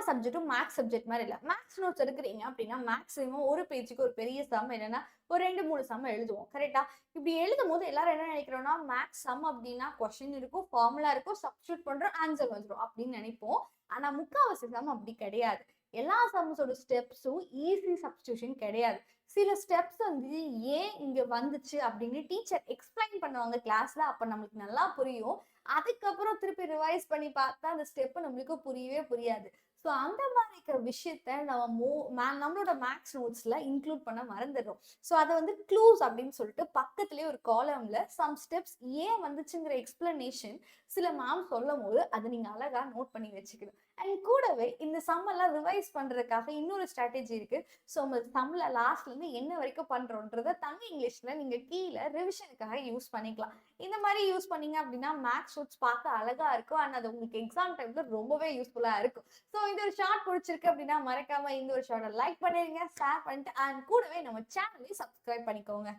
சப்ஜெக்ட்டும் maths subject மாதிரி இல்லை. Maths notes எடுக்கிறீங்க அப்படின்னா மேக்ஸிமம் ஒரு பேஜுக்கு ஒரு பெரிய சம் இல்லைன்னா ஒரு 2-3 சம் எழுதுவோம். கரெக்டா? இப்படி எழுதும் போது எல்லாரும் என்ன நினைக்கிறோம்னா மேக்ஸ் சம் அப்படின்னா கொஸ்டின் இருக்கும், ஃபார்முலா இருக்கும், சப்ஸ்டியூட் பண்றோம், ஆன்சர் வந்துடும் அப்படின்னு நினைப்போம். ஆனா முக்காவாசி சம் அப்படி கிடையாது. எல்லா சம்ஸோட ஸ்டெப்ஸும் ஈஸி சப்ஸ்டியூஷன் கிடையாது. சில ஸ்டெப்ஸ் வந்து ஏன் இங்க வந்துச்சு அப்படின்னு டீச்சர் எக்ஸ்பிளைன் பண்ணுவாங்க கிளாஸ்ல. அப்ப நம்மளுக்கு நல்லா புரியும். அதுக்கப்புறம் திருப்பி ரிவைஸ் பண்ணி பார்த்தா அந்த ஸ்டெப் நம்மளுக்கு புரியவே புரியாது. ஸோ அந்த மாதிரி இருக்கிற விஷயத்த நம்ம நம்மளோட மேக்ஸ் நோட்ஸ்ல இன்க்ளூட் பண்ண மறந்துடுறோம். ஸோ அதை வந்து க்ளூஸ் அப்படின்னு சொல்லிட்டு பக்கத்துலேயே ஒரு காலம்ல சம் ஸ்டெப்ஸ் ஏன் வந்துச்சுங்கிற எக்ஸ்பிளனேஷன் சில மேம் சொல்லும் போது அதை நீங்க அழகா நோட் பண்ணி வச்சுக்கணும். அண்ட் கூடவே இந்த சம் எல்லாம் ரிவைஸ் பண்றதுக்காக இன்னொரு ஸ்ட்ராட்டஜி இருக்கு. ஸோ நம்ம சம்ல லாஸ்ட்ல இருந்து என்ன வரைக்கும் பண்றோன்றத தமிழ் இங்கிலீஷ்ல நீங்க கீழே ரிவிஷனுக்காக யூஸ் பண்ணிக்கலாம். இந்த மாதிரி யூஸ் பண்ணீங்க அப்படின்னா மேக்ஸ் நோட்ஸ் பார்க்க அழகா இருக்கும். அண்ட் அது உங்களுக்கு எக்ஸாம் டைம்ல ரொம்பவே யூஸ்ஃபுல்லா இருக்கும். ஸோ இந்த ஒரு ஷார்ட் பிடிச்சிருக்கு அப்படின்னா மறக்காம இந்த ஒரு ஷார்ட்டை லைக் பண்ணிருங்க, ஷேர் பண்ணிட்டு அண்ட் கூடவே நம்ம சேனலையும் சப்ஸ்கிரைப் பண்ணிக்கோங்க.